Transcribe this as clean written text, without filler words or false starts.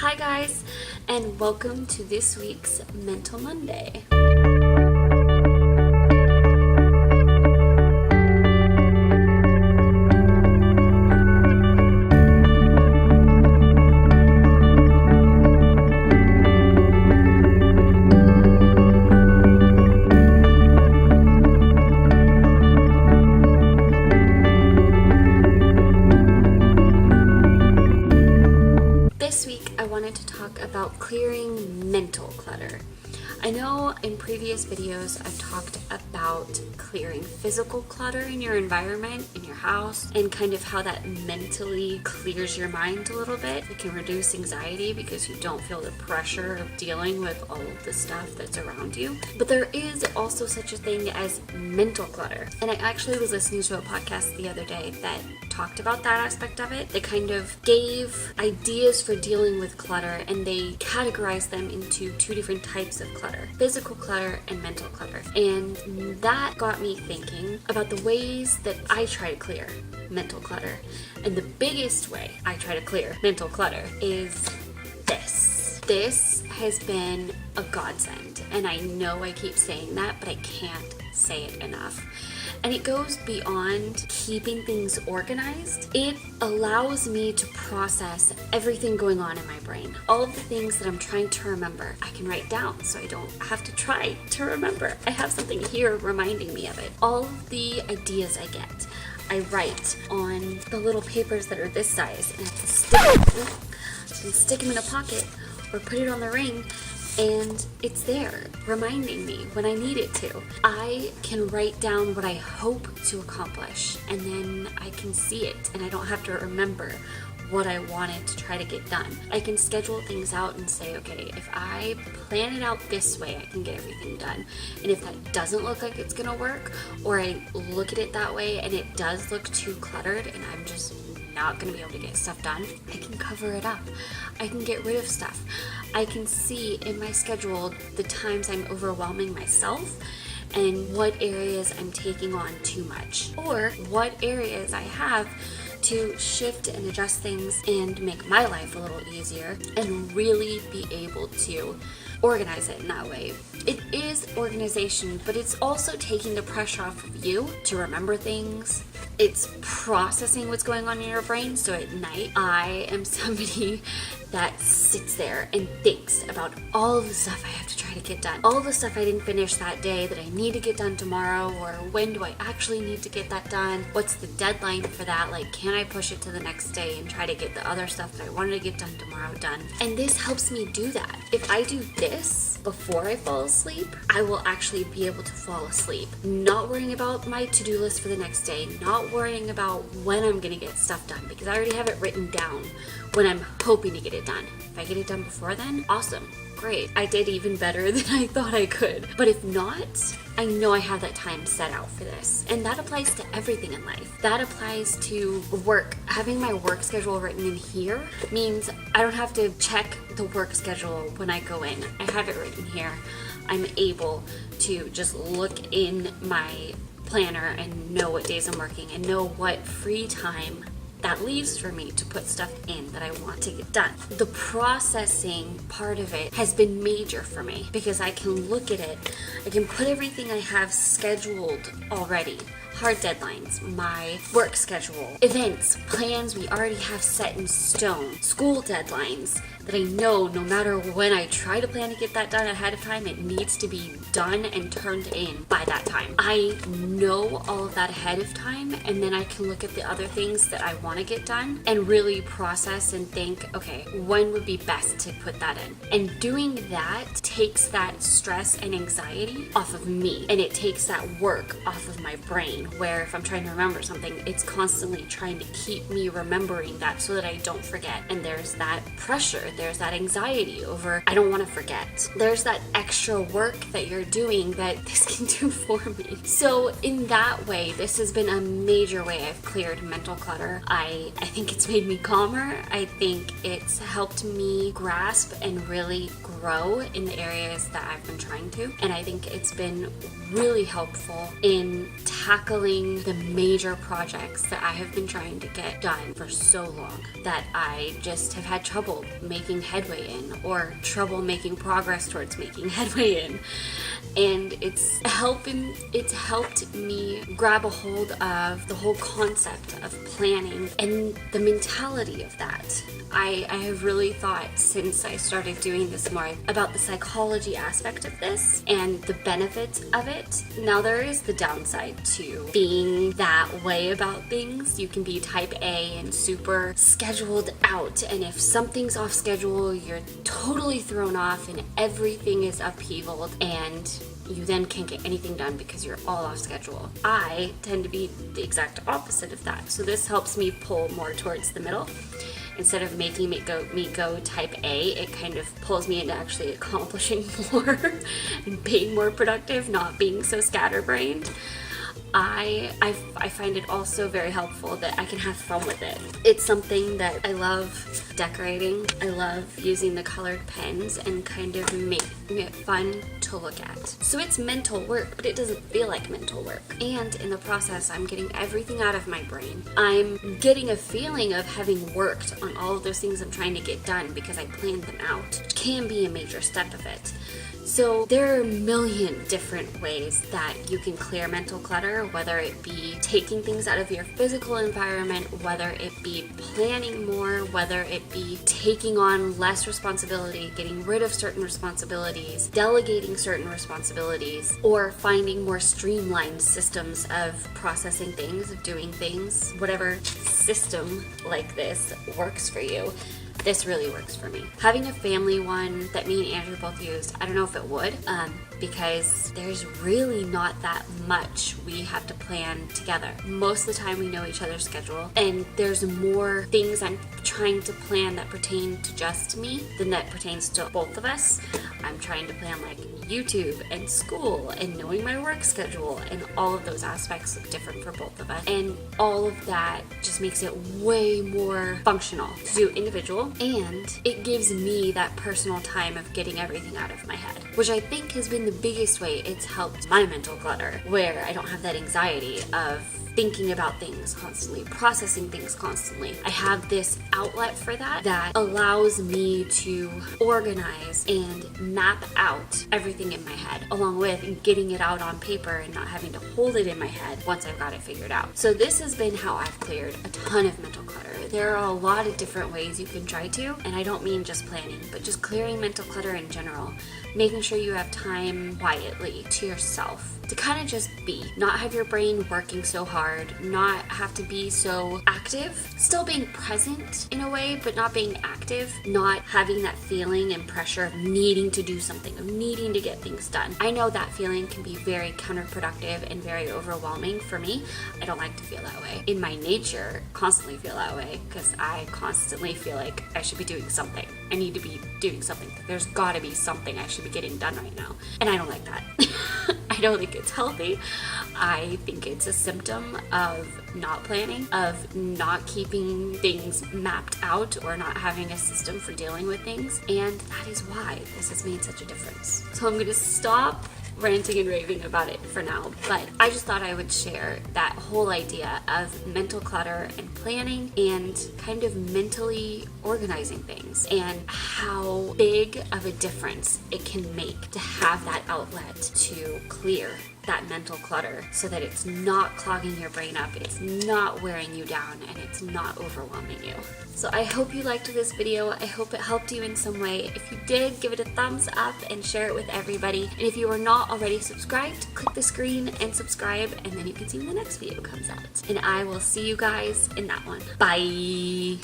Hi guys, and welcome to this week's Mental Monday. This week I wanted to talk about clearing mental clutter. I know in previous videos I've talked about clearing physical clutter in your environment, in your house, and kind of how that mentally clears your mind a little bit. It can reduce anxiety because you don't feel the pressure of dealing with all of the stuff that's around you. But there is also such a thing as mental clutter. And I actually was listening to a podcast the other day that talked about that aspect of it. They kind of gave ideas for dealing with clutter and they categorized them into two different types of clutter: physical clutter and mental clutter. And that got me thinking about the ways that I try to clear mental clutter. And the biggest way I try to clear mental clutter is this. This has been a godsend. And I know I keep saying that, but I can't say it enough. And it goes beyond keeping things organized. It allows me to process everything going on in my brain. All of the things that I'm trying to remember, I can write down so I don't have to try to remember. I have something here reminding me of it. All of the ideas I get, I write on the little papers that are this size, and I can stick them in a pocket or put it on the ring, and it's there reminding me when I need it to. I can write down what I hope to accomplish, and then I can see it and I don't have to remember what I wanted to try to get done. I can schedule things out and say, okay, if I plan it out this way, I can get everything done. And if that doesn't look like it's gonna work, or I look at it that way and it does look too cluttered and I'm just not going to be able to get stuff done, I can cover it up. I can get rid of stuff. I can see in my schedule the times I'm overwhelming myself and what areas I'm taking on too much, or what areas I have to shift and adjust things and make my life a little easier and really be able to organize it in that way. It is organization, but it's also taking the pressure off of you to remember things. It's processing what's going on in your brain. So at night, I am somebody that sits there and thinks about all of the stuff I have to try to get done. All the stuff I didn't finish that day that I need to get done tomorrow, or when do I actually need to get that done? What's the deadline for that? Like, can I push it to the next day and try to get the other stuff that I wanted to get done tomorrow done? And this helps me do that. If I do this before I fall asleep, I will actually be able to fall asleep. Not worrying about my to-do list for the next day, not worrying about when I'm gonna get stuff done, because I already have it written down when I'm hoping to get it done. If I get it done before then, awesome, great. I did even better than I thought I could. But if not, I know I have that time set out for this. And that applies to everything in life. That applies to work. Having my work schedule written in here means I don't have to check the work schedule when I go in. I have it written here. I'm able to just look in my planner and know what days I'm working and know what free time that leaves for me to put stuff in that I want to get done. The processing part of it has been major for me because I can look at it, I can put everything I have scheduled already. Hard deadlines, my work schedule, events, plans we already have set in stone, school deadlines that I know no matter when I try to plan to get that done ahead of time, it needs to be done and turned in by that time. I know all of that ahead of time, and then I can look at the other things that I want to get done and really process and think, okay, when would be best to put that in? And doing that takes that stress and anxiety off of me, and it takes that work off of my brain, where if I'm trying to remember something, it's constantly trying to keep me remembering that so that I don't forget. And there's that pressure, there's that anxiety over, I don't want to forget. There's that extra work that you're doing that this can do for me. So in that way, this has been a major way I've cleared mental clutter. I think it's made me calmer. I think it's helped me grasp and really grow in the areas that I've been trying to. And I think it's been really helpful in tackling the major projects that I have been trying to get done for so long that I just have had trouble making making headway in, or trouble making progress towards making headway in. And it's helped me grab a hold of the whole concept of planning and the mentality of that. I have really thought since I started doing this more about the psychology aspect of this and the benefits of it. Now, there is the downside to being that way about things. You can be type A and super scheduled out, and if something's off schedule, you're totally thrown off and everything is upheavaled, and you then can't get anything done because you're all off schedule. I tend to be the exact opposite of that. So this helps me pull more towards the middle. Instead of making me go type A, it kind of pulls me into actually accomplishing more and being more productive, not being so scatterbrained. I find it also very helpful that I can have fun with it. It's something that I love decorating. I love using the colored pens and kind of making it fun to look at. So it's mental work, but it doesn't feel like mental work. And in the process, I'm getting everything out of my brain. I'm getting a feeling of having worked on all of those things I'm trying to get done because I planned them out, which can be a major step of it. So there are a million different ways that you can clear mental clutter, whether it be taking things out of your physical environment, whether it be planning more, whether it be taking on less responsibility, getting rid of certain responsibilities, delegating certain responsibilities, or finding more streamlined systems of processing things, of doing things. Whatever system like this works for you. This really works for me. Having a family one that me and Andrew both used, I don't know if it would, because there's really not that much we have to plan together. Most of the time we know each other's schedule, and there's more things I'm trying to plan that pertain to just me than that pertains to both of us. I'm trying to plan like YouTube and school and knowing my work schedule, and all of those aspects look different for both of us. And all of that just makes it way more functional to do individual, and it gives me that personal time of getting everything out of my head, which I think has been the biggest way it's helped my mental clutter, where I don't have that anxiety of thinking about things constantly, processing things constantly. I have this outlet for that allows me to organize and map out everything in my head, along with getting it out on paper and not having to hold it in my head once I've got it figured out. So this has been how I've cleared a ton of mental clutter. There are a lot of different ways you can try to, and I don't mean just planning, but just clearing mental clutter in general. Making sure you have time quietly to yourself to kind of just be, not have your brain working so hard, not have to be so active, still being present in a way, but not being active, not having that feeling and pressure of needing to do something, of needing to get things done. I know that feeling can be very counterproductive and very overwhelming for me. I don't like to feel that way. In my nature, constantly feel that way because I constantly feel like I should be doing something. I need to be doing something. There's gotta be something I should be getting done right now. And I don't like that. I don't think it's healthy. I think it's a symptom of not planning, of not keeping things mapped out, or not having a system for dealing with things. And that is why this has made such a difference. So I'm gonna stop ranting and raving about it for now, but I just thought I would share that whole idea of mental clutter and planning and kind of mentally organizing things, and how big of a difference it can make to have that outlet to clear that mental clutter so that it's not clogging your brain up, it's not wearing you down, and it's not overwhelming you. So I hope you liked this video. I hope it helped you in some way. If you did, give it a thumbs up and share it with everybody. And if you are not already subscribed, click the screen and subscribe, and then you can see when the next video comes out. And I will see you guys in that one. Bye!